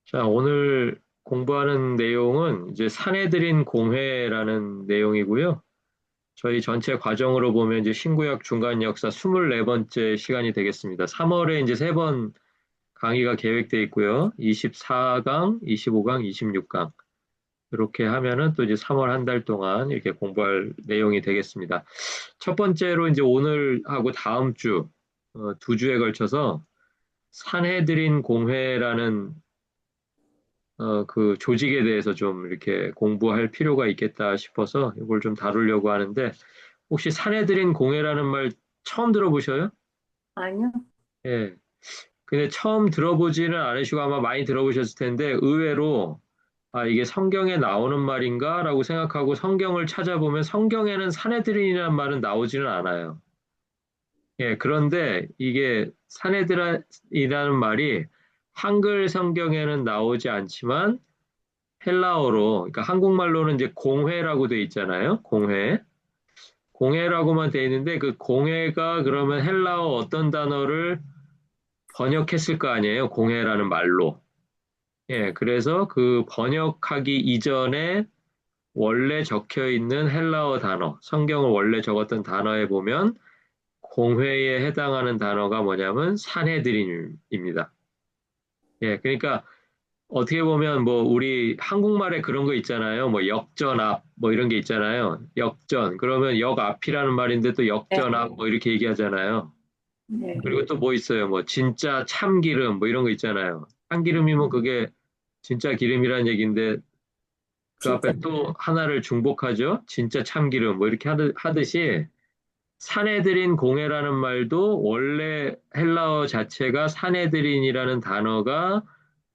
자, 오늘 공부하는 내용은 이제 사내들인 공회라는 내용이고요. 저희 전체 과정으로 보면 이제 신구약 중간 역사 24번째 시간이 되겠습니다. 3월에 이제 세 번 강의가 계획되어 있고요. 24강, 25강, 26강. 이렇게 하면은 또 이제 3월 한 달 동안 이렇게 공부할 내용이 되겠습니다. 첫 번째로 이제 오늘하고 다음 주, 두 주에 걸쳐서 산해드린 공회라는 그 조직에 대해서 좀 이렇게 공부할 필요가 있겠다 싶어서 이걸 좀 다루려고 하는데 혹시 사내들인 공회라는 말 처음 들어보셔요? 아니요. 예. 근데 처음 들어보지는 않으시고 아마 많이 들어보셨을 텐데 의외로 아, 이게 성경에 나오는 말인가라고 생각하고 성경을 찾아보면 성경에는 사내들인이라는 말은 나오지는 않아요. 예, 그런데 이게 사내들이라는 말이 한글 성경에는 나오지 않지만 헬라어로, 그러니까 한국말로는 이제 공회라고 돼 있잖아요. 공회. 공회라고만 돼 있는데 그 공회가 그러면 헬라어 어떤 단어를 번역했을 거 아니에요. 공회라는 말로. 예, 그래서 그 번역하기 이전에 원래 적혀 있는 헬라어 단어, 성경을 원래 적었던 단어에 보면 공회에 해당하는 단어가 뭐냐면 산헤드린입니다. 예, 그러니까 어떻게 보면 뭐 우리 한국말에 그런 거 있잖아요. 뭐 역전 앞 뭐 이런 게 있잖아요. 역전 그러면 역 앞이라는 말인데 또 역전 네. 앞 뭐 이렇게 얘기하잖아요. 네. 그리고 또 뭐 있어요. 뭐 진짜 참기름 뭐 이런 거 있잖아요. 참기름이면 그게 진짜 기름이라는 얘기인데 그 진짜. 앞에 또 하나를 중복하죠. 진짜 참기름 뭐 이렇게 하듯이 산헤드린 공회라는 말도 원래 헬라어 자체가 산헤드린이라는 단어가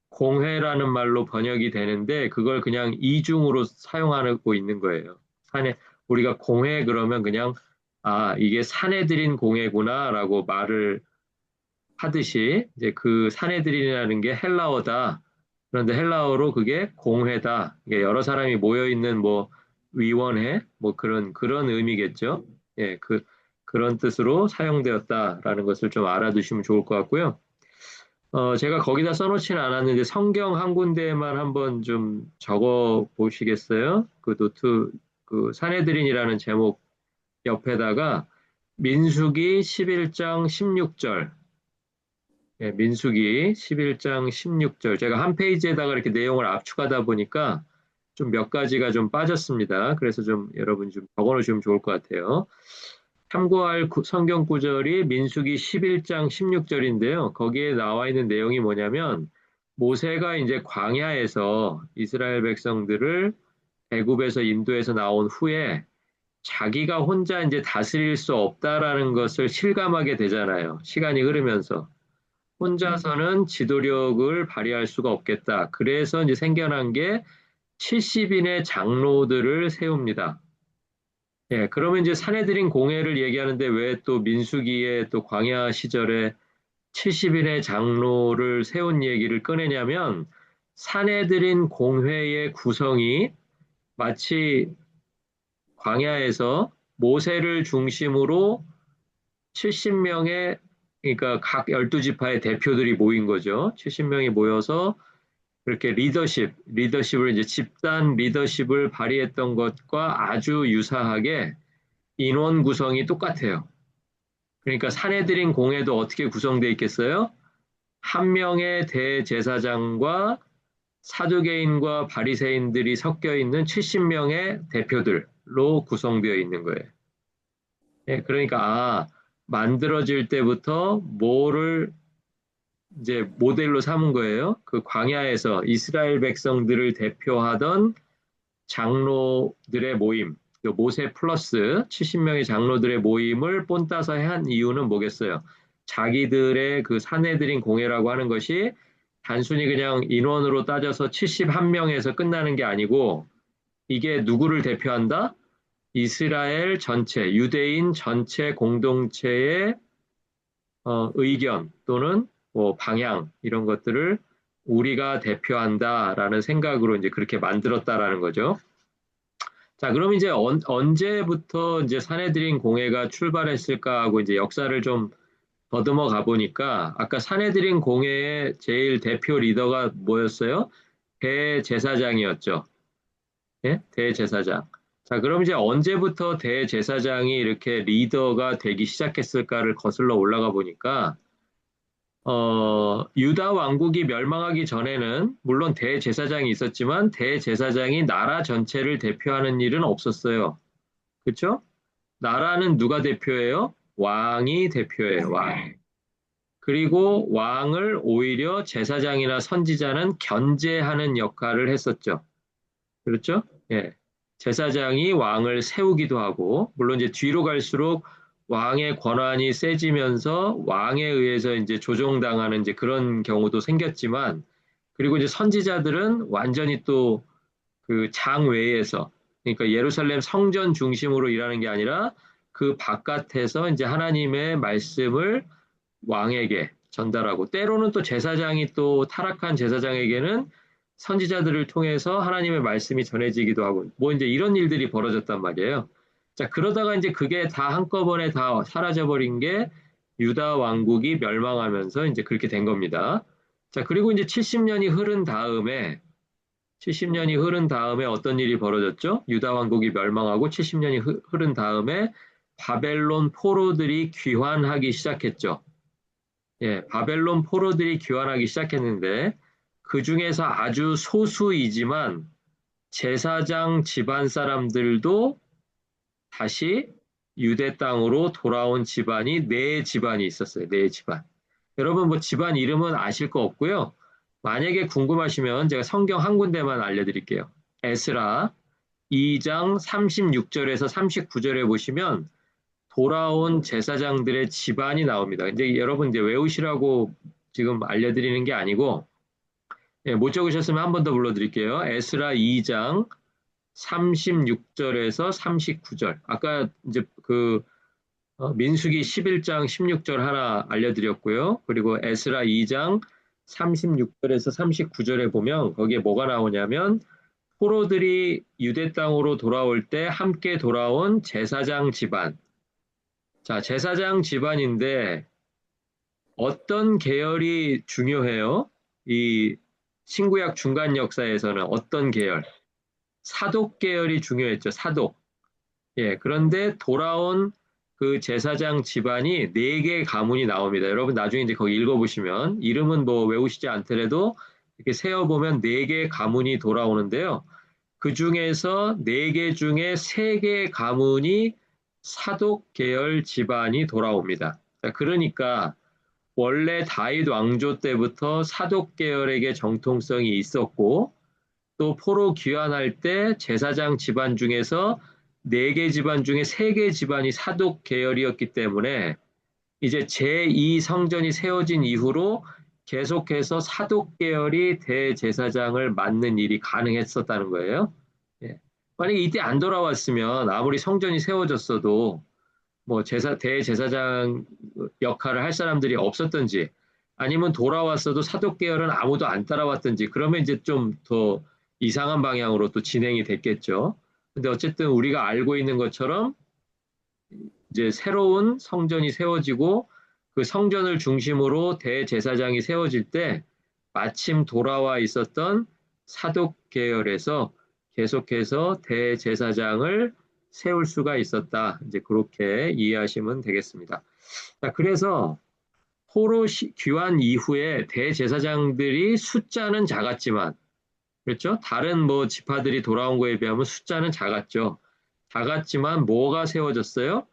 공회라는 말로 번역이 되는데 그걸 그냥 이중으로 사용하고 있는 거예요. 산에 우리가 공회 그러면 그냥 아 이게 사내들인 공회구나라고 말을 하듯이 이제 그 사내들인이라는 게 헬라어다. 그런데 헬라어로 그게 공회다. 이게 여러 사람이 모여 있는 뭐 위원회 뭐 그런 의미겠죠. 예, 그런 뜻으로 사용되었다라는 것을 좀 알아두시면 좋을 것 같고요. 제가 거기다 써놓지는 않았는데 성경 한 군데만 한번 좀 적어 보시겠어요? 그 노트, 그 사내들인이라는 제목 옆에다가 민수기 11장 16절, 예, 민수기 11장 16절. 제가 한 페이지에다가 이렇게 내용을 압축하다 보니까 좀 몇 가지가 좀 빠졌습니다. 그래서 좀 여러분 좀 적어 놓으시면 좋을 것 같아요. 참고할 성경 구절이 민수기 11장 16절인데요. 거기에 나와 있는 내용이 뭐냐면 모세가 이제 광야에서 이스라엘 백성들을 애굽에서 인도에서 나온 후에 자기가 혼자 이제 다스릴 수 없다라는 것을 실감하게 되잖아요. 시간이 흐르면서. 혼자서는 지도력을 발휘할 수가 없겠다. 그래서 이제 생겨난 게 70인의 장로들을 세웁니다. 예, 그러면 이제 사내들인 공회를 얘기하는데 왜 또 민수기에 또 광야 시절에 70인의 장로를 세운 얘기를 꺼내냐면 사내들인 공회의 구성이 마치 광야에서 모세를 중심으로 70명의 그러니까 각 12지파의 대표들이 모인 거죠. 70명이 모여서 그렇게 리더십을 이제 집단 리더십을 발휘했던 것과 아주 유사하게 인원 구성이 똑같아요. 그러니까 사내들인 공회도 어떻게 구성되어 있겠어요? 한 명의 대제사장과 사두개인과 바리새인들이 섞여 있는 70명의 대표들로 구성되어 있는 거예요. 예, 그러니까 만들어질 때부터 뭐를 이제 모델로 삼은 거예요. 그 광야에서 이스라엘 백성들을 대표하던 장로들의 모임, 그 모세 플러스 70명의 장로들의 모임을 본따서 한 이유는 뭐겠어요? 자기들의 그 사내들인 공회라고 하는 것이 단순히 그냥 인원으로 따져서 71명에서 끝나는 게 아니고 이게 누구를 대표한다? 이스라엘 전체, 유대인 전체 공동체의 의견 또는 뭐 방향 이런 것들을 우리가 대표한다라는 생각으로 이제 그렇게 만들었다라는 거죠. 자, 그럼 이제 언제부터 이제 사내들인 공회가 출발했을까 하고 이제 역사를 좀 더듬어 가보니까 아까 사내들인 공회의 제일 대표 리더가 뭐였어요? 대제사장이었죠. 예? 대제사장. 자, 그럼 이제 언제부터 대제사장이 이렇게 리더가 되기 시작했을까를 거슬러 올라가 보니까 유다 왕국이 멸망하기 전에는 물론 대제사장이 있었지만 대제사장이 나라 전체를 대표하는 일은 없었어요. 그렇죠? 나라는 누가 대표예요? 왕이 대표예요. 왕. 그리고 왕을 오히려 제사장이나 선지자는 견제하는 역할을 했었죠. 그렇죠? 예. 제사장이 왕을 세우기도 하고, 물론 이제 뒤로 갈수록 왕의 권한이 세지면서 왕에 의해서 이제 조종당하는 이제 그런 경우도 생겼지만, 그리고 이제 선지자들은 완전히 또 그 장외에서, 그러니까 예루살렘 성전 중심으로 일하는 게 아니라 그 바깥에서 이제 하나님의 말씀을 왕에게 전달하고, 때로는 또 제사장이 또 타락한 제사장에게는 선지자들을 통해서 하나님의 말씀이 전해지기도 하고, 뭐 이제 이런 일들이 벌어졌단 말이에요. 자, 그러다가 이제 그게 다 한꺼번에 다 사라져버린 게 유다 왕국이 멸망하면서 이제 그렇게 된 겁니다. 자, 그리고 이제 70년이 흐른 다음에 어떤 일이 벌어졌죠? 유다 왕국이 멸망하고 70년이 흐른 다음에 바벨론 포로들이 귀환하기 시작했죠. 예, 바벨론 포로들이 귀환하기 시작했는데 그 중에서 아주 소수이지만 제사장 집안 사람들도 다시 유대 땅으로 돌아온 집안이 네 집안이 있었어요. 네 집안. 여러분 뭐 집안 이름은 아실 거 없고요. 만약에 궁금하시면 제가 성경 한 군데만 알려드릴게요. 에스라 2장 36절에서 39절에 보시면 돌아온 제사장들의 집안이 나옵니다. 근데 여러분 이제 외우시라고 지금 알려드리는 게 아니고, 예, 못 적으셨으면 한 번 더 불러드릴게요. 에스라 2장 36절에서 39절. 아까 이제 그 민수기 11장 16절 하나 알려드렸고요. 그리고 에스라 2장 36절에서 39절에 보면 거기에 뭐가 나오냐면 포로들이 유대 땅으로 돌아올 때 함께 돌아온 제사장 집안. 자, 제사장 집안인데 어떤 계열이 중요해요? 이 신구약 중간 역사에서는 어떤 계열? 사독 계열이 중요했죠. 사독. 예, 그런데 돌아온 그 제사장 집안이 네 개 가문이 나옵니다. 여러분 나중에 이제 거기 읽어보시면 이름은 뭐 외우시지 않더라도 이렇게 세어보면 네 개 가문이 돌아오는데요. 그 중에서 네 개 중에 세 개 가문이 사독 계열 집안이 돌아옵니다. 자, 그러니까 원래 다윗 왕조 때부터 사독 계열에게 정통성이 있었고 또 포로 귀환할 때 제사장 집안 중에서 네 개 집안 중에 세 개 집안이 사독 계열이었기 때문에 이제 제2 성전이 세워진 이후로 계속해서 사독 계열이 대제사장을 맡는 일이 가능했었다는 거예요. 예. 만약에 이때 안 돌아왔으면 아무리 성전이 세워졌어도 뭐 대제사장 역할을 할 사람들이 없었던지 아니면 돌아왔어도 사독 계열은 아무도 안 따라왔던지 그러면 이제 좀 더 이상한 방향으로 또 진행이 됐겠죠. 근데 어쨌든 우리가 알고 있는 것처럼 이제 새로운 성전이 세워지고 그 성전을 중심으로 대제사장이 세워질 때 마침 돌아와 있었던 사독 계열에서 계속해서 대제사장을 세울 수가 있었다. 이제 그렇게 이해하시면 되겠습니다. 자, 그래서 포로 귀환 이후에 대제사장들이 숫자는 작았지만, 그렇죠? 다른 뭐 지파들이 돌아온 거에 비하면 숫자는 작았죠. 작았지만 뭐가 세워졌어요?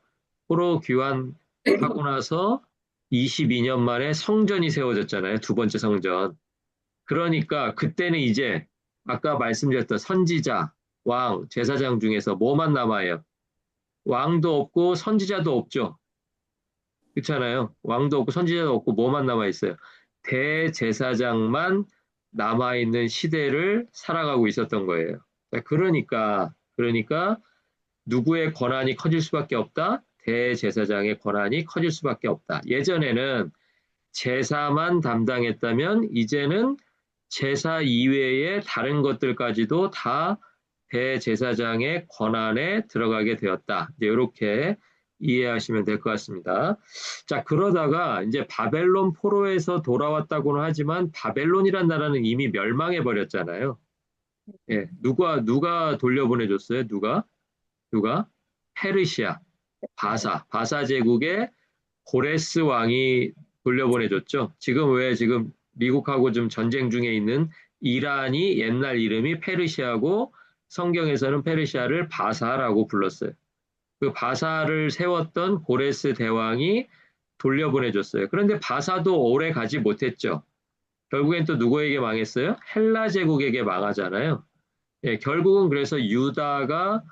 포로 귀환하고 나서 22년 만에 성전이 세워졌잖아요. 두 번째 성전. 그러니까 그때는 이제 아까 말씀드렸던 선지자, 왕, 제사장 중에서 뭐만 남아요? 왕도 없고 선지자도 없죠. 그렇잖아요. 왕도 없고 선지자도 없고 뭐만 남아 있어요? 대제사장만 남아 있는 시대를 살아가고 있었던 거예요. 그러니까 누구의 권한이 커질 수밖에 없다? 대제사장의 권한이 커질 수밖에 없다. 예전에는 제사만 담당했다면 이제는 제사 이외의 다른 것들까지도 다 대제사장의 권한에 들어가게 되었다. 이제 이렇게 이해하시면 될 것 같습니다. 자, 그러다가 이제 바벨론 포로에서 돌아왔다고는 하지만 바벨론이란 나라는 이미 멸망해 버렸잖아요. 예, 누가 돌려보내줬어요? 누가? 페르시아, 바사 제국의 고레스 왕이 돌려보내줬죠. 지금 미국하고 좀 전쟁 중에 있는 이란이 옛날 이름이 페르시아고 성경에서는 페르시아를 바사라고 불렀어요. 그 바사를 세웠던 고레스 대왕이 돌려보내줬어요. 그런데 바사도 오래 가지 못했죠. 결국엔 또 누구에게 망했어요? 헬라 제국에게 망하잖아요. 예, 결국은 그래서 유다가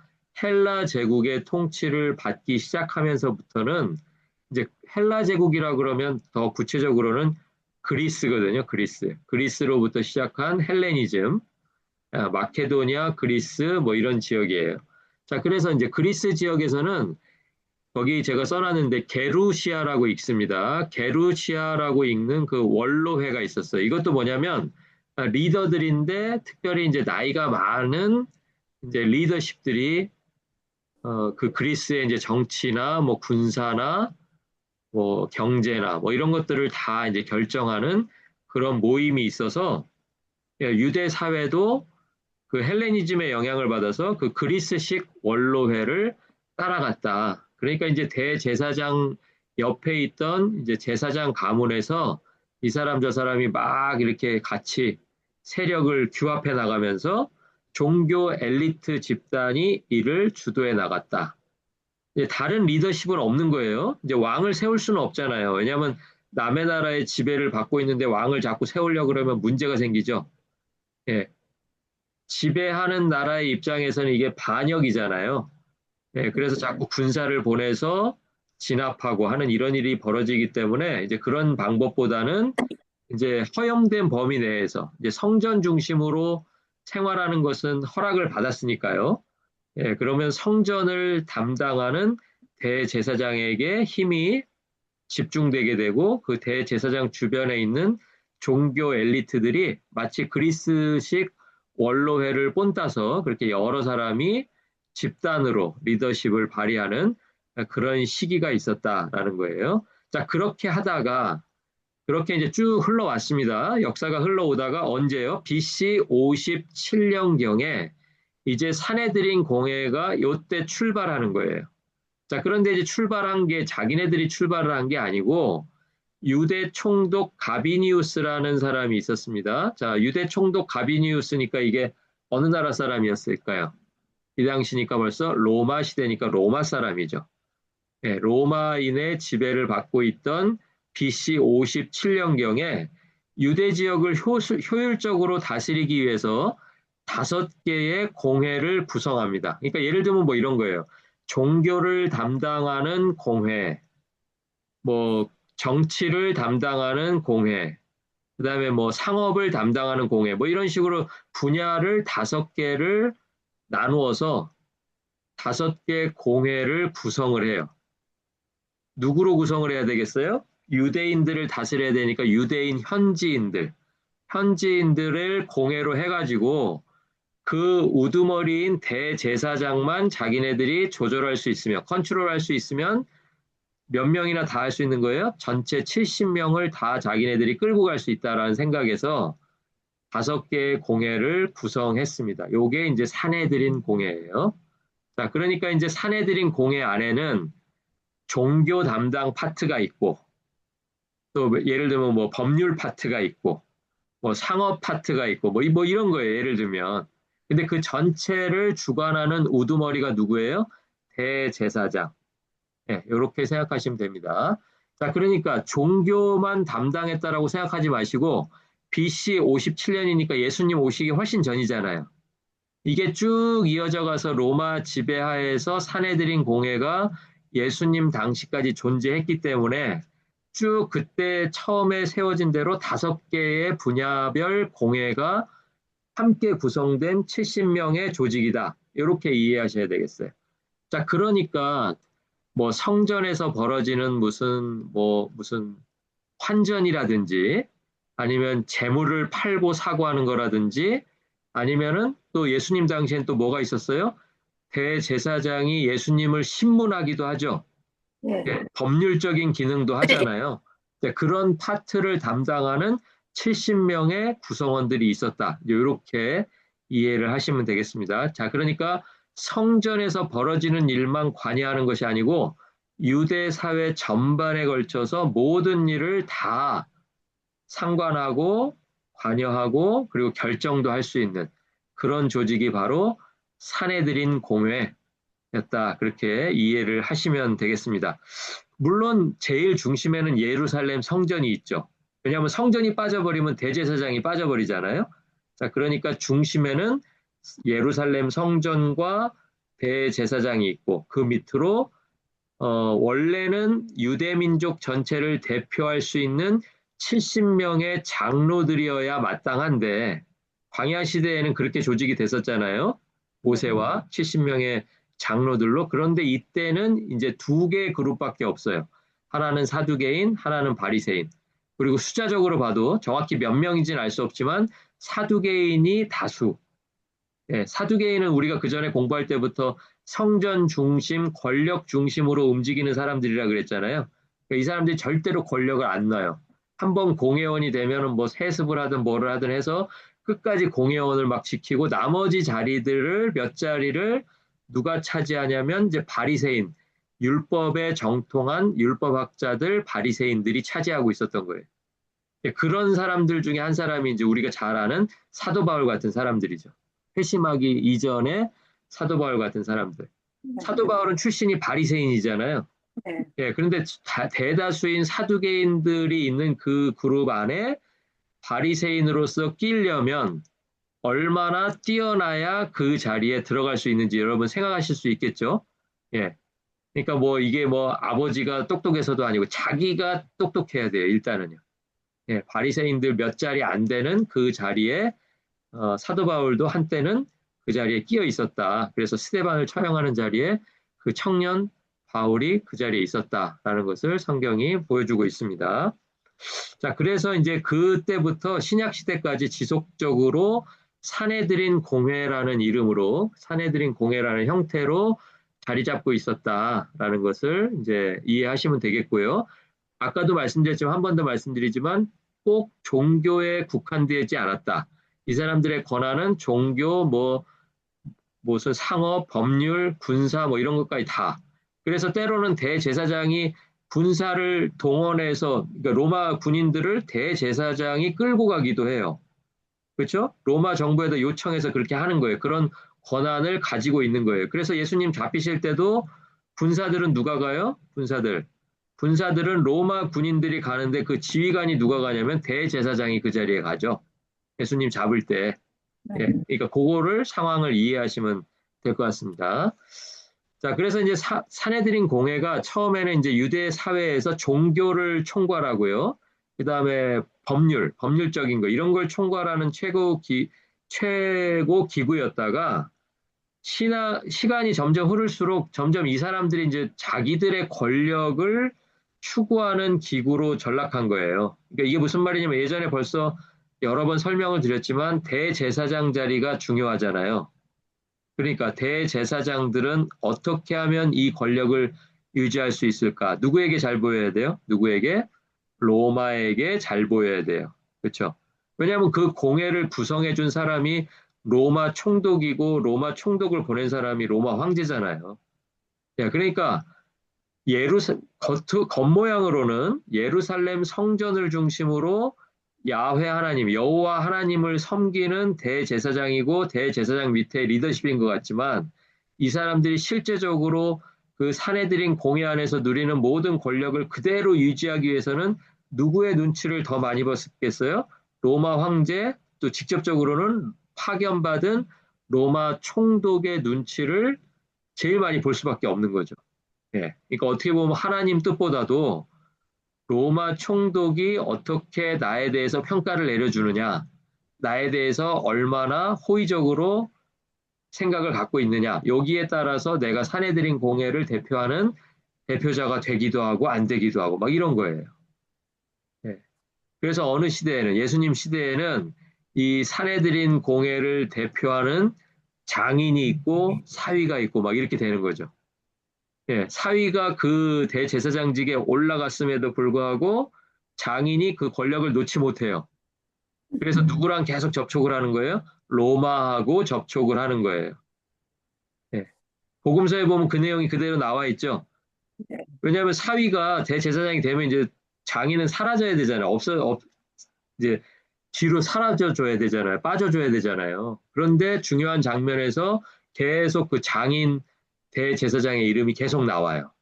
헬라 제국의 통치를 받기 시작하면서부터는 이제 헬라 제국이라 그러면 더 구체적으로는 그리스거든요. 그리스로부터 시작한 헬레니즘, 마케도니아, 그리스 뭐 이런 지역이에요. 자, 그래서 이제 그리스 지역에서는 거기 제가 써놨는데 게루시아라고 읽습니다. 게루시아라고 읽는 그 원로회가 있었어요. 이것도 뭐냐면 리더들인데 특별히 이제 나이가 많은 이제 리더십들이 그 그리스의 이제 정치나 뭐 군사나 뭐 경제나 뭐 이런 것들을 다 이제 결정하는 그런 모임이 있어서 유대 사회도 그 헬레니즘의 영향을 받아서 그 그리스식 원로회를 따라갔다. 그러니까 이제 대제사장 옆에 있던 이제 제사장 가문에서 이 사람 저 사람이 막 이렇게 같이 세력을 규합해 나가면서 종교 엘리트 집단이 이를 주도해 나갔다. 이제 다른 리더십은 없는 거예요. 이제 왕을 세울 수는 없잖아요. 왜냐하면 남의 나라의 지배를 받고 있는데 왕을 자꾸 세우려고 그러면 문제가 생기죠. 예. 지배하는 나라의 입장에서는 이게 반역이잖아요. 예, 그래서 자꾸 군사를 보내서 진압하고 하는 이런 일이 벌어지기 때문에 이제 그런 방법보다는 이제 허용된 범위 내에서 이제 성전 중심으로 생활하는 것은 허락을 받았으니까요. 예, 그러면 성전을 담당하는 대제사장에게 힘이 집중되게 되고 그 대제사장 주변에 있는 종교 엘리트들이 마치 그리스식 원로회를 본따서 그렇게 여러 사람이 집단으로 리더십을 발휘하는 그런 시기가 있었다라는 거예요. 자, 그렇게 이제 쭉 흘러왔습니다. 역사가 흘러오다가 언제요? BC 57년경에 이제 사내들인 공회가 요때 출발하는 거예요. 자, 그런데 이제 출발한 게 자기네들이 출발을 한 게 아니고 유대 총독 가비니우스라는 사람이 있었습니다. 자, 유대 총독 가비니우스니까 이게 어느 나라 사람이었을까요? 이 당시니까 벌써 로마 시대니까 로마 사람이죠. 네, 로마인의 지배를 받고 있던 BC 57년경에 유대 지역을 효율적으로 다스리기 위해서 5개의 공회를 구성합니다. 그러니까 예를 들면 뭐 이런 거예요. 종교를 담당하는 공회, 뭐 정치를 담당하는 공회, 그다음에 뭐 상업을 담당하는 공회, 뭐 이런 식으로 분야를 5개를 나누어서 5개 공회를 구성을 해요. 누구로 구성을 해야 되겠어요? 유대인들을 다스려야 되니까 유대인 현지인들을 공회로 해가지고 그 우두머리인 대제사장만 자기네들이 조절할 수 있으면, 컨트롤할 수 있으면 몇 명이나 다 할 수 있는 거예요? 전체 70명을 다 자기네들이 끌고 갈 수 있다라는 생각에서 5개의 공회를 구성했습니다. 요게 이제 사내들인 공회예요. 자, 그러니까 이제 사내들인 공회 안에는 종교 담당 파트가 있고, 또 예를 들면 뭐 법률 파트가 있고, 뭐 상업 파트가 있고, 뭐 이런 거예요. 예를 들면. 근데 그 전체를 주관하는 우두머리가 누구예요? 대제사장. 네, 이렇게 생각하시면 됩니다. 자, 그러니까 종교만 담당했다라고 생각하지 마시고 BC 57년이니까 예수님 오시기 훨씬 전이잖아요. 이게 쭉 이어져 가서 로마 지배하에서 사내들인 공회가 예수님 당시까지 존재했기 때문에 쭉 그때 처음에 세워진 대로 5개의 분야별 공회가 함께 구성된 70명의 조직이다. 이렇게 이해하셔야 되겠어요. 자, 그러니까 뭐 성전에서 벌어지는 무슨 환전이라든지 아니면 재물을 팔고 사고하는 거라든지 아니면은 또 예수님 당시엔 또 뭐가 있었어요? 대제사장이 예수님을 신문하기도 하죠. 네, 법률적인 기능도 하잖아요. 그런 파트를 담당하는 70명의 구성원들이 있었다. 이렇게 이해를 하시면 되겠습니다. 자, 그러니까 성전에서 벌어지는 일만 관여하는 것이 아니고 유대 사회 전반에 걸쳐서 모든 일을 다 상관하고 관여하고 그리고 결정도 할 수 있는 그런 조직이 바로 사내들인 공회였다. 그렇게 이해를 하시면 되겠습니다. 물론 제일 중심에는 예루살렘 성전이 있죠. 왜냐하면 성전이 빠져버리면 대제사장이 빠져버리잖아요. 자, 그러니까 중심에는 예루살렘 성전과 대제사장이 있고 그 밑으로 원래는 유대민족 전체를 대표할 수 있는 70명의 장로들이어야 마땅한데 광야 시대에는 그렇게 조직이 됐었잖아요. 네, 모세와 70명의 장로들로. 그런데 이때는 이제 두 개의 그룹밖에 없어요. 하나는 사두개인, 하나는 바리새인. 그리고 숫자적으로 봐도 정확히 몇 명인지는 알 수 없지만 사두개인이 다수. 사두개인은 우리가 그 전에 공부할 때부터 성전 중심, 권력 중심으로 움직이는 사람들이라 그랬잖아요. 그러니까 이 사람들이 절대로 권력을 안 놔요. 한번 공회원이 되면은 뭐 세습을 하든 뭐를 하든 해서 끝까지 공회원을 막 지키고 나머지 자리들을 몇 자리를 누가 차지하냐면 이제 바리새인, 율법에 정통한 율법학자들 바리새인들이 차지하고 있었던 거예요. 그런 사람들 중에 한 사람이 이제 우리가 잘 아는 사도 바울 같은 사람들이죠. 회심하기 이전에 사도 바울 같은 사람들. 네, 사도 바울은 출신이 바리새인이잖아요. 네, 그런데 대다수인 사두개인들이 있는 그 그룹 안에 바리새인으로서 끼려면 얼마나 뛰어나야 그 자리에 들어갈 수 있는지 여러분 생각하실 수 있겠죠? 예. 그러니까 뭐 이게 뭐 아버지가 똑똑해서도 아니고 자기가 똑똑해야 돼요, 일단은요. 바리새인들 몇 자리 안 되는 그 자리에 사도 바울도 한때는 그 자리에 끼어 있었다. 그래서 스데반을 처형하는 자리에 그 청년 바울이 그 자리에 있었다라는 것을 성경이 보여주고 있습니다. 자, 그래서 이제 그때부터 신약 시대까지 지속적으로 사내들인 공회라는 이름으로 사내들인 공회라는 형태로 자리 잡고 있었다라는 것을 이제 이해하시면 되겠고요. 아까도 말씀드렸지만 한 번 더 말씀드리지만 꼭 종교에 국한되지 않았다. 이 사람들의 권한은 종교, 뭐 무슨 상업, 법률, 군사 뭐 이런 것까지 다. 그래서 때로는 대제사장이 군사를 동원해서 그러니까 로마 군인들을 대제사장이 끌고 가기도 해요. 그렇죠? 로마 정부에다 요청해서 그렇게 하는 거예요. 그런 권한을 가지고 있는 거예요. 그래서 예수님 잡히실 때도 군사들은 누가 가요? 군사들은 로마 군인들이 가는데 그 지휘관이 누가 가냐면 대제사장이 그 자리에 가죠. 예수님 잡을 때. 네, 그러니까 그거를 상황을 이해하시면 될 것 같습니다. 자, 그래서 이제 사내들인 공회가 처음에는 이제 유대 사회에서 종교를 총괄하고요. 그 다음에 법률적인 거, 이런 걸 총괄하는 최고 기구였다가 시간이 점점 흐를수록 점점 이 사람들이 이제 자기들의 권력을 추구하는 기구로 전락한 거예요. 그러니까 이게 무슨 말이냐면 예전에 벌써 여러 번 설명을 드렸지만 대제사장 자리가 중요하잖아요. 그러니까 대제사장들은 어떻게 하면 이 권력을 유지할 수 있을까? 누구에게 잘 보여야 돼요? 누구에게? 로마에게 잘 보여야 돼요. 그렇죠? 왜냐하면 그 공회를 구성해 준 사람이 로마 총독이고 로마 총독을 보낸 사람이 로마 황제잖아요. 그러니까 겉모양으로는 예루살렘 성전을 중심으로 야훼 하나님, 여호와 하나님을 섬기는 대제사장이고 대제사장 밑에 리더십인 것 같지만 이 사람들이 실제적으로 그 사내들인 공회 안에서 누리는 모든 권력을 그대로 유지하기 위해서는 누구의 눈치를 더 많이 봤겠어요? 로마 황제, 또 직접적으로는 파견받은 로마 총독의 눈치를 제일 많이 볼 수밖에 없는 거죠. 그러니까 어떻게 보면 하나님 뜻보다도 로마 총독이 어떻게 나에 대해서 평가를 내려주느냐, 나에 대해서 얼마나 호의적으로 생각을 갖고 있느냐, 여기에 따라서 내가 사내들인 공회를 대표하는 대표자가 되기도 하고 안 되기도 하고 막 이런 거예요. 예. 그래서 어느 시대에는 예수님 시대에는 이 사내들인 공회를 대표하는 장인이 있고 사위가 있고 막 이렇게 되는 거죠. 예, 사위가 그 대제사장직에 올라갔음에도 불구하고 장인이 그 권력을 놓지 못해요. 그래서 누구랑 계속 접촉을 하는 거예요? 로마하고 접촉을 하는 거예요. 예. 복음서에 보면 그 내용이 그대로 나와 있죠. 네. 왜냐하면 사위가 대제사장이 되면 이제 장인은 사라져야 되잖아요. 이제 뒤로 사라져 줘야 되잖아요. 빠져줘야 되잖아요. 그런데 중요한 장면에서 계속 그 장인 대제사장의 이름이 계속 나와요.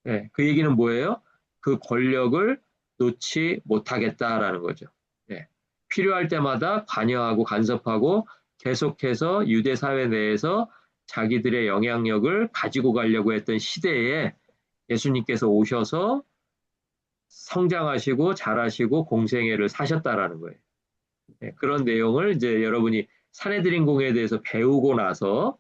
예, 그 얘기는 뭐예요? 그 권력을 놓지 못하겠다라는 거죠. 예, 필요할 때마다 관여하고 간섭하고 계속해서 유대 사회 내에서 자기들의 영향력을 가지고 가려고 했던 시대에 예수님께서 오셔서 성장하시고 자라시고 공생애를 사셨다라는 거예요. 예, 그런 내용을 이제 여러분이 산헤드린 공회에 대해서 배우고 나서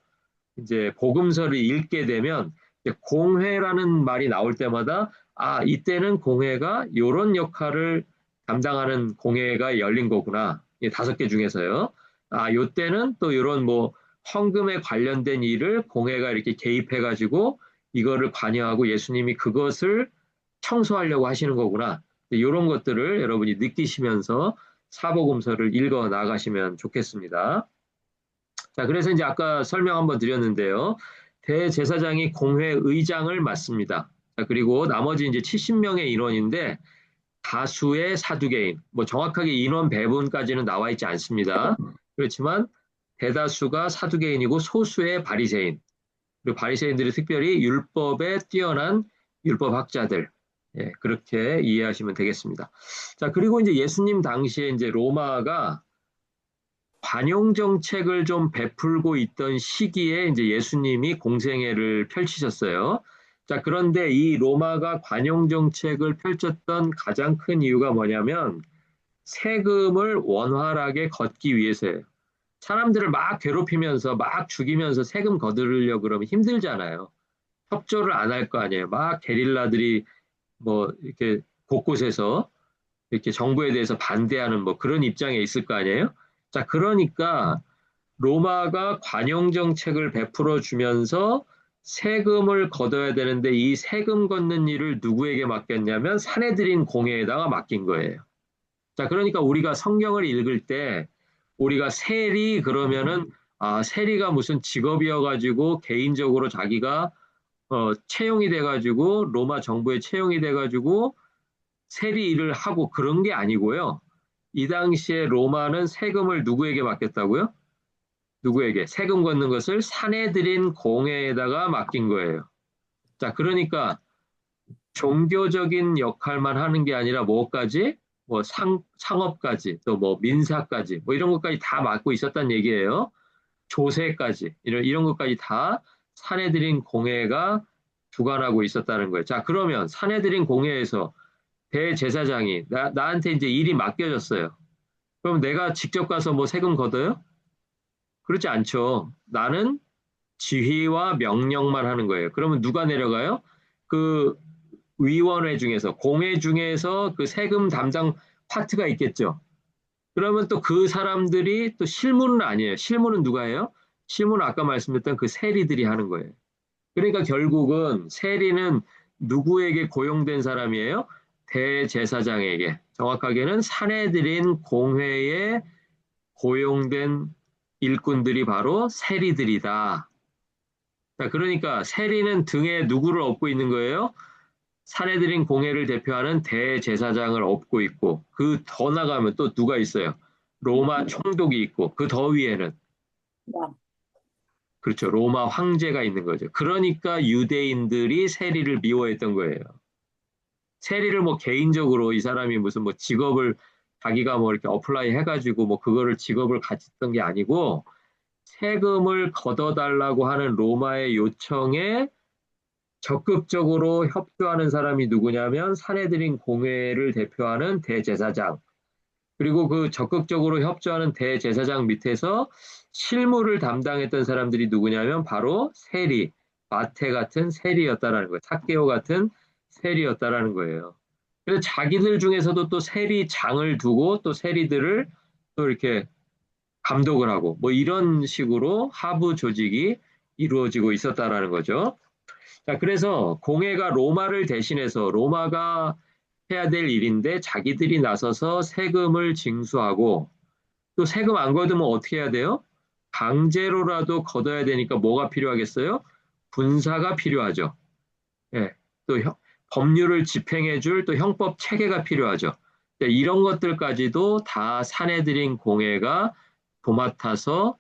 이제 복음서를 읽게 되면 이제 공회라는 말이 나올 때마다 아, 이때는 공회가 이런 역할을 담당하는 공회가 열린 거구나. 이 5개 중에서요. 아, 요때는 또 이런 뭐 헌금에 관련된 일을 공회가 이렇게 개입해가지고 이거를 관여하고 예수님이 그것을 청소하려고 하시는 거구나. 이런 것들을 여러분이 느끼시면서 사복음서를 읽어 나가시면 좋겠습니다. 자, 그래서 이제 아까 설명 한번 드렸는데요. 대제사장이 공회 의장을 맡습니다. 자, 그리고 나머지 이제 70명의 인원인데 다수의 사두개인, 뭐 정확하게 인원 배분까지는 나와 있지 않습니다. 그렇지만 대다수가 사두개인이고 소수의 바리새인, 그리고 바리새인들이 특별히 율법에 뛰어난 율법학자들, 예, 그렇게 이해하시면 되겠습니다. 자, 그리고 이제 예수님 당시에 이제 로마가 관용 정책을 좀 베풀고 있던 시기에 이제 예수님이 공생애를 펼치셨어요. 자, 그런데 이 로마가 관용 정책을 펼쳤던 가장 큰 이유가 뭐냐면 세금을 원활하게 걷기 위해서예요. 사람들을 막 괴롭히면서 막 죽이면서 세금 거두려고 그러면 힘들잖아요. 협조를 안 할 거 아니에요. 막 게릴라들이 뭐 이렇게 곳곳에서 이렇게 정부에 대해서 반대하는 뭐 그런 입장에 있을 거 아니에요. 자, 그러니까 로마가 관용 정책을 베풀어 주면서 세금을 걷어야 되는데 이 세금 걷는 일을 누구에게 맡겼냐면 산헤드린 공회에다가 맡긴 거예요. 자, 그러니까 우리가 성경을 읽을 때 우리가 세리 그러면은 아, 세리가 무슨 직업이어가지고 개인적으로 자기가 채용이 돼가지고 로마 정부에 채용이 돼가지고 세리 일을 하고 그런 게 아니고요. 이 당시에 로마는 세금을 누구에게 맡겼다고요? 누구에게? 세금 걷는 것을 사내들인 공회에다가 맡긴 거예요. 자, 그러니까 종교적인 역할만 하는 게 아니라 뭐까지? 뭐 상업까지, 또 뭐 민사까지, 뭐 이런 것까지 다 맡고 있었단 얘기예요. 조세까지, 이런 것까지 다 사내들인 공회가 주관하고 있었다는 거예요. 자, 그러면 사내들인 공회에서 대제사장이 나한테 이제 일이 맡겨졌어요. 그럼 내가 직접 가서 뭐 세금 걷어요? 그렇지 않죠. 나는 지휘와 명령만 하는 거예요. 그러면 누가 내려가요? 그 위원회 중에서, 공회 중에서 그 세금 담당 파트가 있겠죠. 그러면 또 그 사람들이 또 실무는 아니에요. 실무는 누가 해요? 실무는 아까 말씀드렸던 그 세리들이 하는 거예요. 그러니까 결국은 세리는 누구에게 고용된 사람이에요? 대제사장에게. 정확하게는 사내들인 공회에 고용된 일꾼들이 바로 세리들이다. 자, 그러니까 세리는 등에 누구를 업고 있는 거예요? 사내들인 공회를 대표하는 대제사장을 업고 있고 그 더 나가면 또 누가 있어요? 로마 총독이 있고 그 더 위에는 와, 그렇죠. 로마 황제가 있는 거죠. 그러니까 유대인들이 세리를 미워했던 거예요. 세리를 뭐 개인적으로 이 사람이 무슨 뭐 직업을 자기가 뭐 이렇게 어플라이 해가지고 뭐 그거를 직업을 가졌던 게 아니고 세금을 걷어달라고 하는 로마의 요청에 적극적으로 협조하는 사람이 누구냐면 사내들인 공회를 대표하는 대제사장. 그리고 그 적극적으로 협조하는 대제사장 밑에서 실무를 담당했던 사람들이 누구냐면 바로 세리, 마태 같은 세리였다라는 거예요. 삭개오 같은 세리였다라는 거예요. 그래서 자기들 중에서도 또 세리장을 두고 또 세리들을 또 이렇게 감독을 하고 뭐 이런 식으로 하부 조직이 이루어지고 있었다라는 거죠. 자, 그래서 공회가 로마를 대신해서 로마가 해야 될 일인데 자기들이 나서서 세금을 징수하고 또 세금 안 걷으면 어떻게 해야 돼요? 강제로라도 걷어야 되니까 뭐가 필요하겠어요? 군사가 필요하죠. 예, 또 법률을 집행해 줄 또 형법 체계가 필요하죠. 네, 이런 것들까지도 다 사내들인 공회가 도맡아서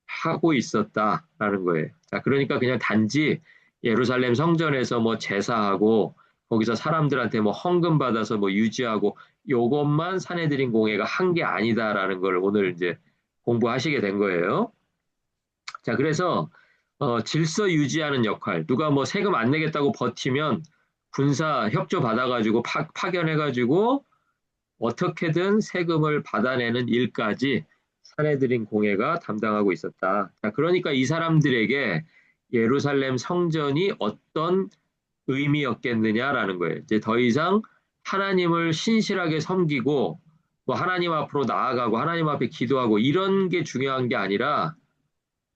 하고 있었다라는 거예요. 자, 그러니까 그냥 단지 예루살렘 성전에서 뭐 제사하고 거기서 사람들한테 뭐 헌금 받아서 뭐 유지하고 요것만 사내들인 공회가 한 게 아니다라는 걸 오늘 이제 공부하시게 된 거예요. 자, 그래서 질서 유지하는 역할, 누가 뭐 세금 안 내겠다고 버티면 군사 협조 받아가지고 파견해가지고 어떻게든 세금을 받아내는 일까지 사내들인 공회가 담당하고 있었다. 자, 그러니까 이 사람들에게 예루살렘 성전이 어떤 의미였겠느냐라는 거예요. 이제 더 이상 하나님을 신실하게 섬기고 뭐 하나님 앞으로 나아가고 하나님 앞에 기도하고 이런 게 중요한 게 아니라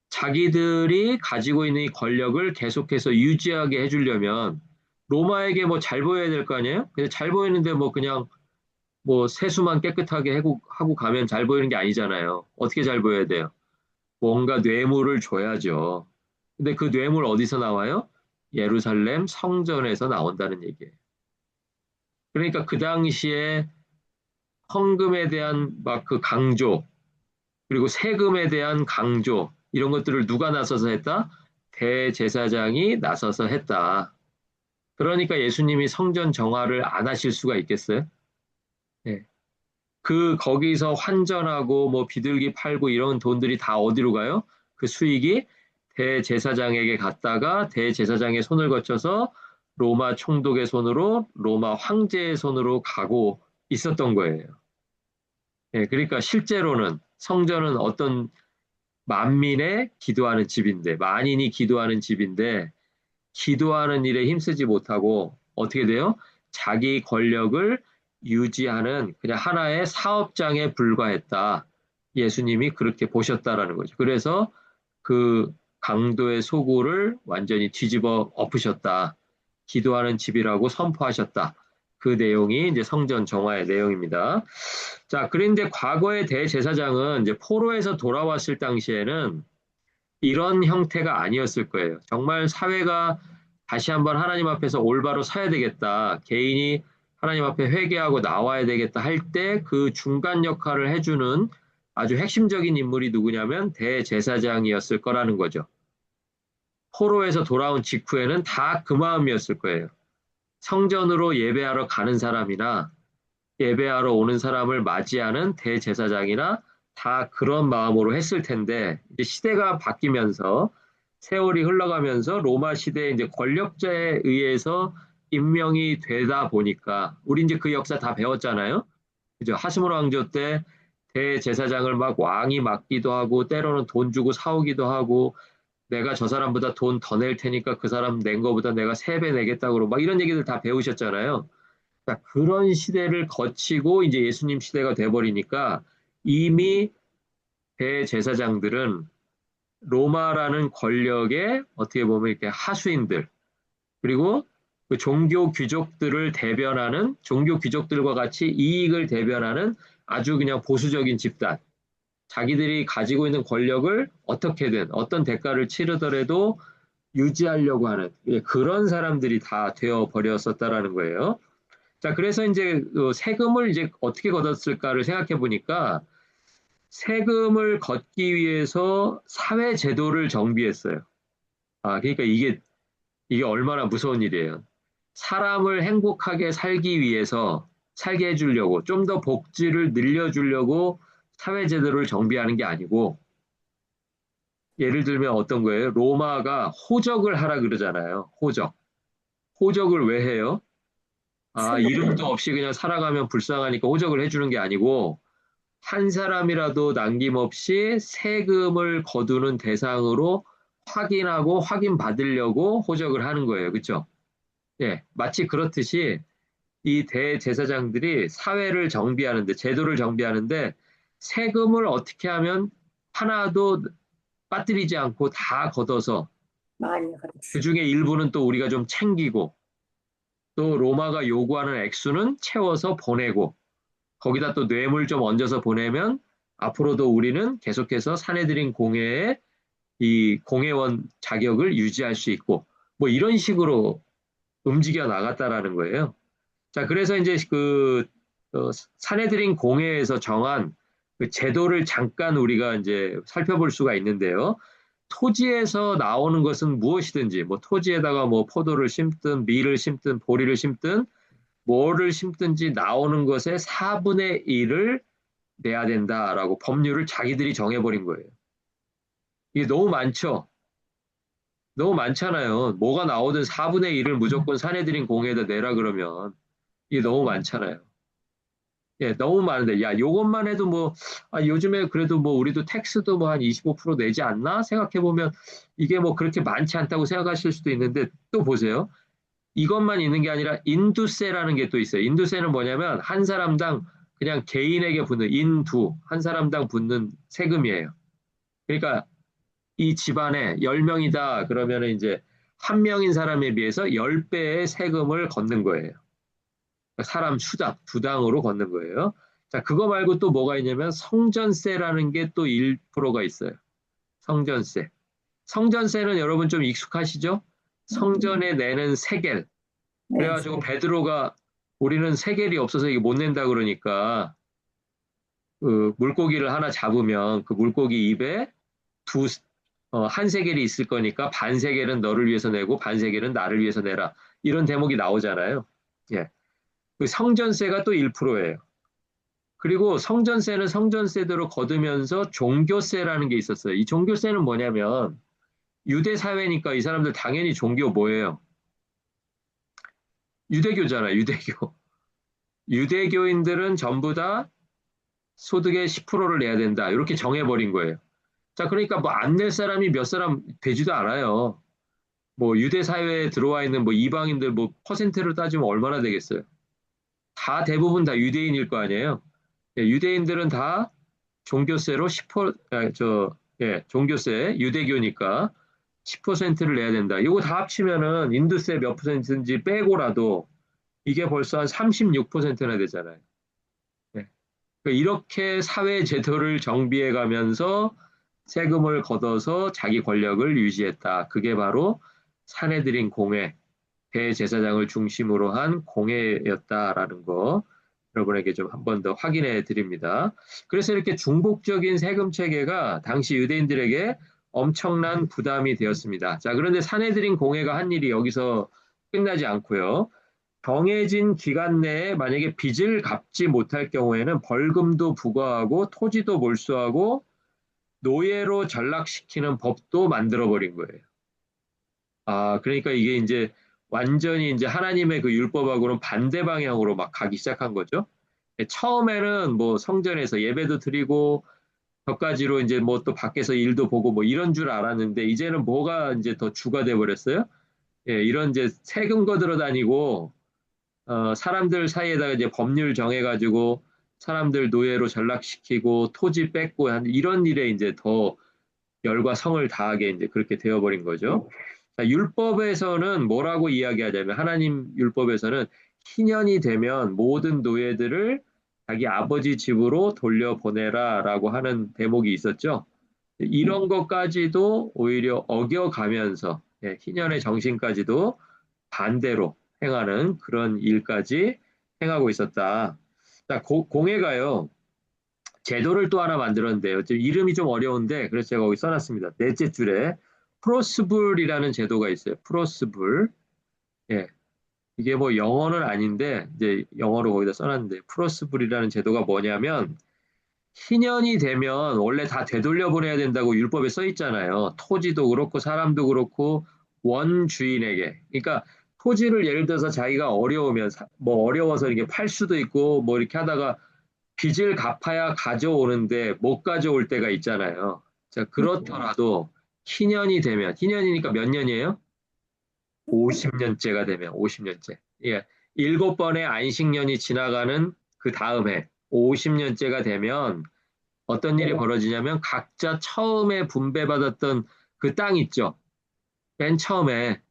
자기들이 가지고 있는 이 권력을 계속해서 유지하게 해주려면 로마에게 뭐 잘 보여야 될 거 아니에요? 근데 잘 보이는데 뭐 그냥 뭐 세수만 깨끗하게 하고 가면 잘 보이는 게 아니잖아요. 어떻게 잘 보여야 돼요? 뭔가 뇌물을 줘야죠. 근데 그 뇌물 어디서 나와요? 예루살렘 성전에서 나온다는 얘기예요. 그러니까 그 당시에 헌금에 대한 막 그 강조, 그리고 세금에 대한 강조, 이런 것들을 누가 나서서 했다? 대제사장이 나서서 했다. 그러니까 예수님이 성전 정화를 안 하실 수가 있겠어요? 네. 거기서 환전하고 뭐 비둘기 팔고 이런 돈들이 다 어디로 가요? 그 수익이 대제사장에게 갔다가 대제사장의 손을 거쳐서 로마 총독의 손으로 로마 황제의 손으로 가고 있었던 거예요. 예, 그러니까 실제로는 성전은 어떤 만민의 기도하는 집인데, 만인이 기도하는 집인데, 기도하는 일에 힘쓰지 못하고 어떻게 돼요? 자기 권력을 유지하는 그냥 하나의 사업장에 불과했다. 예수님이 그렇게 보셨다라는 거죠. 그래서 그 강도의 소굴을 완전히 뒤집어 엎으셨다. 기도하는 집이라고 선포하셨다. 그 내용이 이제 성전 정화의 내용입니다. 자, 그런데 과거의 대제사장은 이제 포로에서 돌아왔을 당시에는 이런 형태가 아니었을 거예요. 정말 사회가 다시 한번 하나님 앞에서 올바로 서야 되겠다. 개인이 하나님 앞에 회개하고 나와야 되겠다 할 때 그 중간 역할을 해주는 아주 핵심적인 인물이 누구냐면 대제사장이었을 거라는 거죠. 포로에서 돌아온 직후에는 다 그 마음이었을 거예요. 성전으로 예배하러 가는 사람이나 예배하러 오는 사람을 맞이하는 대제사장이나 다 그런 마음으로 했을 텐데 이제 시대가 바뀌면서 세월이 흘러가면서 로마 시대에 이제 권력자에 의해서 임명이 되다 보니까 우리 이제 그 역사 다 배웠잖아요. 그죠? 하스모노 왕조 때 대제사장을 막 왕이 맡기도 하고 때로는 돈 주고 사오기도 하고 내가 저 사람보다 돈 더 낼 테니까 그 사람 낸 거보다 내가 3배 내겠다고 그러고 막 이런 얘기들 다 배우셨잖아요. 자, 그런 시대를 거치고 이제 예수님 시대가 돼버리니까 이미 대제사장들은 로마라는 권력의 어떻게 보면 이렇게 하수인들, 그리고 그 종교 귀족들을 대변하는 종교 귀족들과 같이 이익을 대변하는 아주 그냥 보수적인 집단, 자기들이 가지고 있는 권력을 어떻게든 어떤 대가를 치르더라도 유지하려고 하는 그런 사람들이 다 되어 버렸었다라는 거예요. 자, 그래서 이제 세금을 이제 어떻게 걷었을까를 생각해 보니까 세금을 걷기 위해서 사회 제도를 정비했어요. 아, 그러니까 이게 얼마나 무서운 일이에요. 사람을 행복하게 살기 위해서 살게 해주려고 좀 더 복지를 늘려주려고 사회 제도를 정비하는 게 아니고 예를 들면 어떤 거예요? 로마가 호적을 하라 그러잖아요. 호적. 호적을 왜 해요? 아, 이름도 없이 그냥 살아가면 불쌍하니까 호적을 해주는 게 아니고 한 사람이라도 남김없이 세금을 거두는 대상으로 확인하고 확인받으려고 호적을 하는 거예요. 그렇죠? 예, 마치 그렇듯이 이 대제사장들이 사회를 정비하는데, 제도를 정비하는데 세금을 어떻게 하면 하나도 빠뜨리지 않고 다 걷어서 많이 그 그렇지. 중에 일부는 또 우리가 좀 챙기고 또 로마가 요구하는 액수는 채워서 보내고 거기다 또 뇌물 좀 얹어서 보내면 앞으로도 우리는 계속해서 사내들인 공회에 이 공회원 자격을 유지할 수 있고 뭐 이런 식으로 움직여 나갔다라는 거예요. 자, 그래서 이제 사내들인 공회에서 정한 그 제도를 잠깐 우리가 이제 살펴볼 수가 있는데요. 토지에서 나오는 것은 무엇이든지, 뭐 토지에다가 뭐 포도를 심든 밀을 심든 보리를 심든 뭐를 심든지 나오는 것의 4분의 1을 내야 된다라고 법률을 자기들이 정해버린 거예요. 이게 너무 많죠? 너무 많잖아요. 뭐가 나오든 4분의 1을 무조건 사내들인 공회에다 내라 그러면 이게 너무 많잖아요. 예, 너무 많은데, 야, 요것만 해도 뭐, 요즘에 그래도 뭐, 우리도 텍스도 뭐 한 25% 내지 않나? 생각해보면 이게 뭐 그렇게 많지 않다고 생각하실 수도 있는데, 또 보세요. 이것만 있는 게 아니라 인두세라는 게 또 있어요. 인두세는 뭐냐면 한 사람당 그냥 개인에게 붙는 인두, 한 사람당 붙는 세금이에요. 그러니까 이 집안에 10명이다 그러면 이제 한 명인 사람에 비해서 10배의 세금을 걷는 거예요. 사람 수당, 두 당으로 걷는 거예요. 자, 그거 말고 또 뭐가 있냐면 성전세라는 게 또 1%가 있어요. 성전세. 성전세는 여러분 좀 익숙하시죠? 성전에 내는 세겔. 네, 그래가지고 베드로가 우리는 세겔이 없어서 이게 못 낸다 그러니까 그 물고기를 하나 잡으면 그 물고기 입에 두, 한 세겔이 있을 거니까 반 세겔은 너를 위해서 내고 반 세겔은 나를 위해서 내라. 이런 대목이 나오잖아요. 예. 그 성전세가 또 1%예요. 그리고 성전세는 성전세대로 거두면서 종교세라는 게 있었어요. 이 종교세는 뭐냐면 유대 사회니까 이 사람들 당연히 종교 뭐예요? 유대교잖아요, 유대교. 유대교인들은 전부 다 소득의 10%를 내야 된다. 이렇게 정해버린 거예요. 자, 그러니까 뭐 안 낼 사람이 몇 사람 되지도 않아요. 뭐 유대 사회에 들어와 있는 뭐 이방인들 뭐 퍼센트를 따지면 얼마나 되겠어요? 다 대부분 다 유대인일 거 아니에요. 예, 유대인들은 다 종교세로 10%, 종교세, 유대교니까 10%를 내야 된다. 이거 다 합치면은 인도세 몇 퍼센트인지 빼고라도 이게 벌써 한 36%나 되잖아요. 예. 그러니까 이렇게 사회 제도를 정비해 가면서 세금을 걷어서 자기 권력을 유지했다. 그게 바로 사내들인 공회, 대제사장을 중심으로 한 공회였다라는 거 여러분에게 좀 한 번 더 확인해 드립니다. 그래서 이렇게 중복적인 세금 체계가 당시 유대인들에게 엄청난 부담이 되었습니다. 자, 그런데 사내들인 공회가 한 일이 여기서 끝나지 않고요. 정해진 기간 내에 만약에 빚을 갚지 못할 경우에는 벌금도 부과하고 토지도 몰수하고 노예로 전락시키는 법도 만들어 버린 거예요. 그러니까 이게 이제 완전히 이제 하나님의 그 율법하고는 반대 방향으로 막 가기 시작한 거죠. 처음에는 뭐 성전에서 예배도 드리고 격가지로 이제 뭐 또 밖에서 일도 보고 뭐 이런 줄 알았는데 이제는 뭐가 이제 더 주가 돼 버렸어요. 예, 이런 이제 세금 거들어 다니고 사람들 사이에다가 이제 법률 정해가지고 사람들 노예로 전락시키고 토지 뺏고 한 이런 일에 이제 더 열과 성을 다하게 이제 그렇게 되어버린 거죠. 자, 율법에서는 뭐라고 이야기하자면 하나님 율법에서는 희년이 되면 모든 노예들을 자기 아버지 집으로 돌려보내라라고 하는 대목이 있었죠. 이런 것까지도 오히려 어겨가면서 희년의 정신까지도 반대로 행하는 그런 일까지 행하고 있었다. 자, 공회가요. 제도를 또 하나 만들었는데요. 지금 이름이 좀 어려운데 그래서 제가 거기 써놨습니다. 넷째 줄에 프로스불이라는 제도가 있어요. 프로스불. 예. 이게 뭐 영어는 아닌데 이제 영어로 거기다 써놨는데 프로스불이라는 제도가 뭐냐면 희년이 되면 원래 다 되돌려 보내야 된다고 율법에 써 있잖아요. 토지도 그렇고 사람도 그렇고 원주인에게. 그러니까 토지를 예를 들어서 자기가 어려우면 뭐 어려워서 이게 팔 수도 있고 뭐 이렇게 하다가 빚을 갚아야 가져오는데 못 가져올 때가 있잖아요. 자, 그렇더라도 희년이 되면 희년이니까 몇 년이에요? 50년째가 되면 50년째. 예. 7번의 안식년이 지나가는 그 다음에 50년째가 되면 어떤 일이 벌어지냐면 각자 처음에 분배받았던 그 땅 있죠. 맨 처음에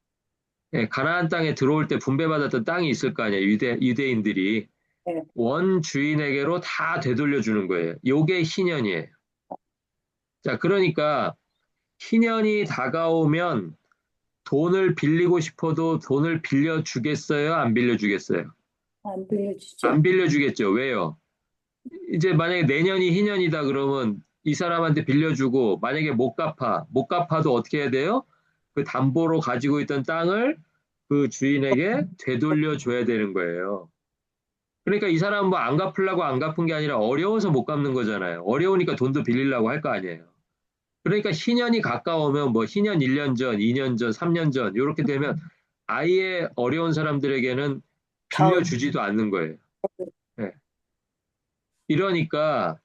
가나안 땅에 들어올 때 분배받았던 땅이 있을 거 아니에요. 유대인들이 네. 원 주인에게로 다 되돌려 주는 거예요. 요게 희년이에요. 자, 그러니까 희년이 다가오면 돈을 빌리고 싶어도 돈을 빌려주겠어요? 안 빌려주겠어요? 안 안 빌려주죠. 빌려주겠죠. 왜요? 이제 만약에 내년이 희년이다 그러면 이 사람한테 빌려주고 만약에 못 갚아도 어떻게 해야 돼요? 그 담보로 가지고 있던 땅을 그 주인에게 되돌려 줘야 되는 거예요. 그러니까 이 사람은 뭐 안 갚으려고 안 갚은 게 아니라 어려워서 못 갚는 거잖아요. 어려우니까 돈도 빌리려고 할 거 아니에요. 그러니까 희년이 가까우면 뭐 희년 1년 전, 2년 전, 3년 전 이렇게 되면 아예 어려운 사람들에게는 다음. 빌려주지도 않는 거예요. 예. 이러니까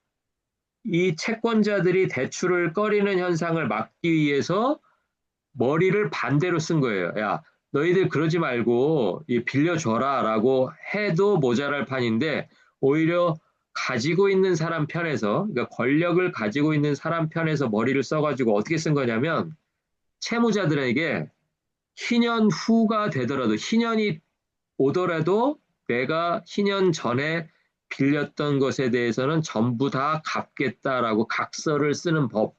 이 채권자들이 대출을 꺼리는 현상을 막기 위해서 머리를 반대로 쓴 거예요. 야, 너희들 그러지 말고 빌려줘라라고 해도 모자랄 판인데 오히려 가지고 있는 사람 편에서, 그러니까 권력을 가지고 있는 사람 편에서 머리를 써가지고 어떻게 쓴 거냐면 채무자들에게 희년 후가 되더라도 희년이 오더라도 내가 희년 전에 빌렸던 것에 대해서는 전부 다 갚겠다라고 각서를 쓰는 법.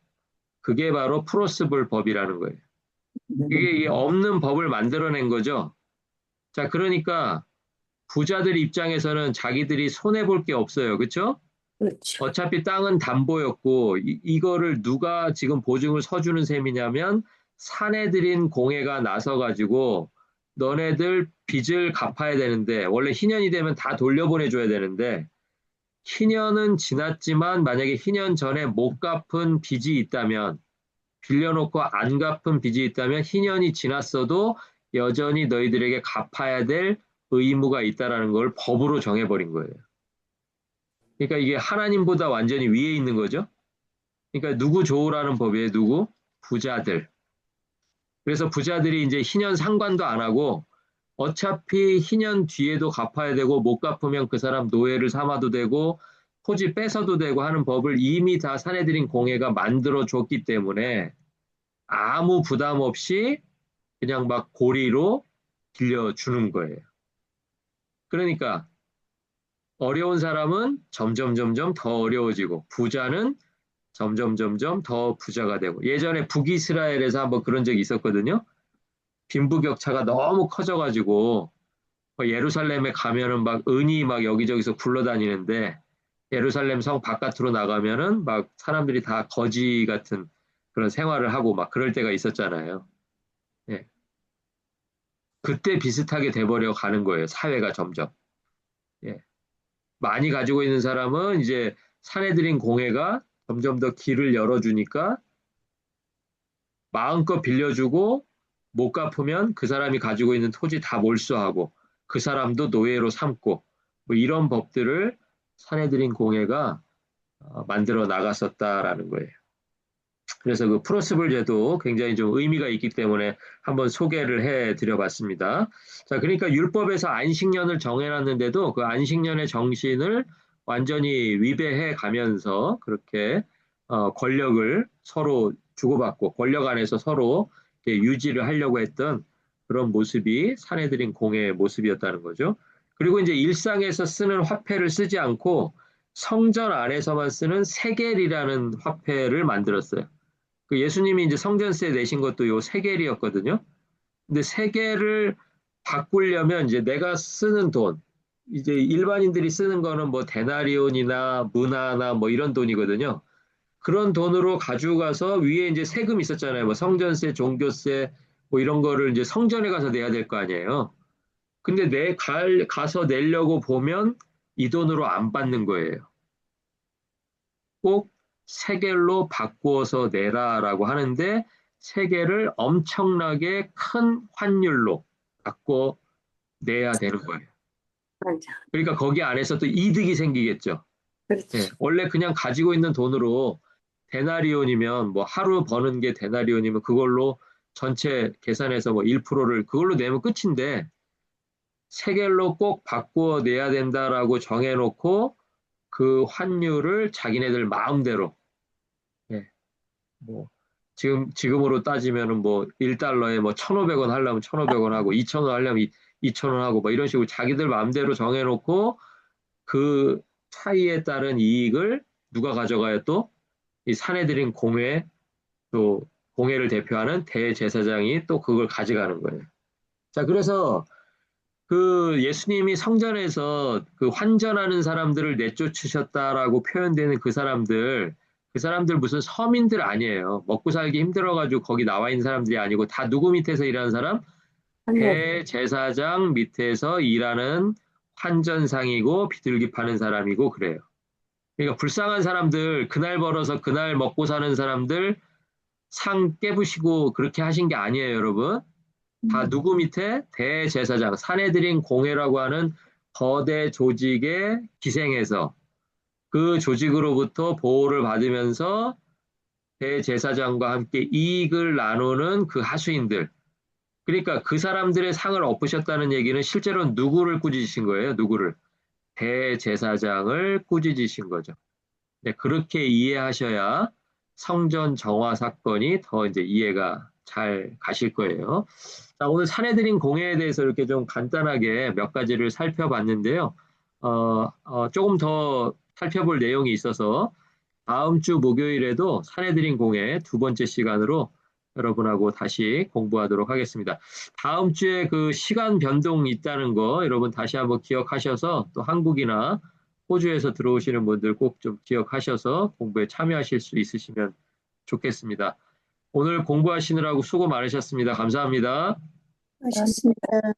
그게 바로 프로스불 법이라는 거예요. 이게 이 없는 법을 만들어낸 거죠. 자, 그러니까 부자들 입장에서는 자기들이 손해볼 게 없어요. 그렇죠? 그렇죠. 어차피 땅은 담보였고 이거를 누가 지금 보증을 서주는 셈이냐면 사내들인 공회가 나서가지고 너네들 빚을 갚아야 되는데 원래 희년이 되면 다 돌려보내줘야 되는데 희년은 지났지만 만약에 희년 전에 못 갚은 빚이 있다면 빌려놓고 안 갚은 빚이 있다면 희년이 지났어도 여전히 너희들에게 갚아야 될 의무가 있다라는 걸 법으로 정해버린 거예요. 그러니까 이게 하나님보다 완전히 위에 있는 거죠. 그러니까 누구 좋으라는 법이에요. 누구? 부자들. 그래서 부자들이 이제 희년 상관도 안 하고 어차피 희년 뒤에도 갚아야 되고 못 갚으면 그 사람 노예를 삼아도 되고 토지 뺏어도 되고 하는 법을 이미 다 사내들인 공회가 만들어 줬기 때문에 아무 부담 없이 그냥 막 고리로 빌려주는 거예요. 그러니까 어려운 사람은 점점 더 어려워지고 부자는 점점 더 부자가 되고 예전에 북이스라엘에서 한번 그런 적이 있었거든요. 빈부격차가 너무 커져가지고 예루살렘에 가면은 막 은이 막 여기저기서 굴러다니는데 예루살렘 성 바깥으로 나가면은 막 사람들이 다 거지 같은 그런 생활을 하고 막 그럴 때가 있었잖아요. 예. 그때 비슷하게 돼버려 가는 거예요. 사회가 점점. 예. 많이 가지고 있는 사람은 이제 사내들인 공회가 점점 더 길을 열어주니까 마음껏 빌려주고 못 갚으면 그 사람이 가지고 있는 토지 다 몰수하고 그 사람도 노예로 삼고 뭐 이런 법들을 사내들인 공회가 만들어 나갔었다라는 거예요. 그래서 그 프로스불 제도 굉장히 좀 의미가 있기 때문에 한번 소개를 해 드려봤습니다. 자, 그러니까 율법에서 안식년을 정해놨는데도 그 안식년의 정신을 완전히 위배해 가면서 그렇게 권력을 서로 주고받고 권력 안에서 서로 유지를 하려고 했던 그런 모습이 사내들인 공회의 모습이었다는 거죠. 그리고 이제 일상에서 쓰는 화폐를 쓰지 않고 성전 안에서만 쓰는 세겔이라는 화폐를 만들었어요. 그 예수님이 이제 성전세 내신 것도 요 세겔이었거든요. 근데 세겔을 바꾸려면 이제 내가 쓰는 돈, 이제 일반인들이 쓰는 거는 뭐 데나리온이나 문화나 뭐 이런 돈이거든요. 그런 돈으로 가지고 가서 위에 이제 세금 있었잖아요. 뭐 성전세, 종교세 뭐 이런 거를 이제 성전에 가서 내야 될 거 아니에요. 근데 가서 내려고 보면 이 돈으로 안 받는 거예요. 꼭 세겔로 바꾸어서 내라라고 하는데 세겔을 엄청나게 큰 환율로 바꿔 내야 되는 거예요. 맞아. 그러니까 거기 안에서 또 이득이 생기겠죠. 예, 그렇죠. 원래 그냥 가지고 있는 돈으로 데나리온이면 뭐 하루 버는 게 데나리온이면 그걸로 전체 계산해서 뭐 1%를 그걸로 내면 끝인데 세겔로 꼭 바꾸어 내야 된다라고 정해놓고 그 환율을 자기네들 마음대로 예, 뭐 지금으로 따지면은 뭐 1달러에 뭐 1,500원 하려면 1,500원 하고 2,000원 하려면 2,000원 하고 뭐 이런 식으로 자기들 마음대로 정해놓고 그 차이에 따른 이익을 누가 가져가요? 또 이 사내들인 공회, 또 공회를 대표하는 대제사장이 또 그걸 가져가는 거예요. 자, 그래서 그 예수님이 성전에서 그 환전하는 사람들을 내쫓으셨다라고 표현되는 그 사람들 무슨 서민들 아니에요. 먹고 살기 힘들어가지고 거기 나와 있는 사람들이 아니고 다 누구 밑에서 일하는 사람? 하늘. 대제사장 밑에서 일하는 환전상이고 비둘기 파는 사람이고 그래요. 그러니까 불쌍한 사람들, 그날 벌어서 그날 먹고 사는 사람들 상 깨부시고 그렇게 하신 게 아니에요, 여러분. 다 누구 밑에? 대제사장, 산헤드린 공회라고 하는 거대 조직에 기생해서 그 조직으로부터 보호를 받으면서 대제사장과 함께 이익을 나누는 그 하수인들. 그러니까 그 사람들의 상을 엎으셨다는 얘기는 실제로 누구를 꾸짖으신 거예요? 누구를? 대제사장을 꾸짖으신 거죠. 네, 그렇게 이해하셔야 성전 정화 사건이 더 이제 이해가 잘 가실 거예요. 자, 오늘 사내들인 공예에 대해서 이렇게 좀 간단하게 몇 가지를 살펴봤는데요. 조금 더 살펴볼 내용이 있어서 다음 주 목요일에도 사내들인 공예 두 번째 시간으로 여러분하고 다시 공부하도록 하겠습니다. 다음 주에 그 시간 변동이 있다는 거 여러분 다시 한번 기억하셔서 또 한국이나 호주에서 들어오시는 분들 꼭 좀 기억하셔서 공부에 참여하실 수 있으시면 좋겠습니다. 오늘 공부하시느라고 수고 많으셨습니다. 감사합니다. 하셨습니다.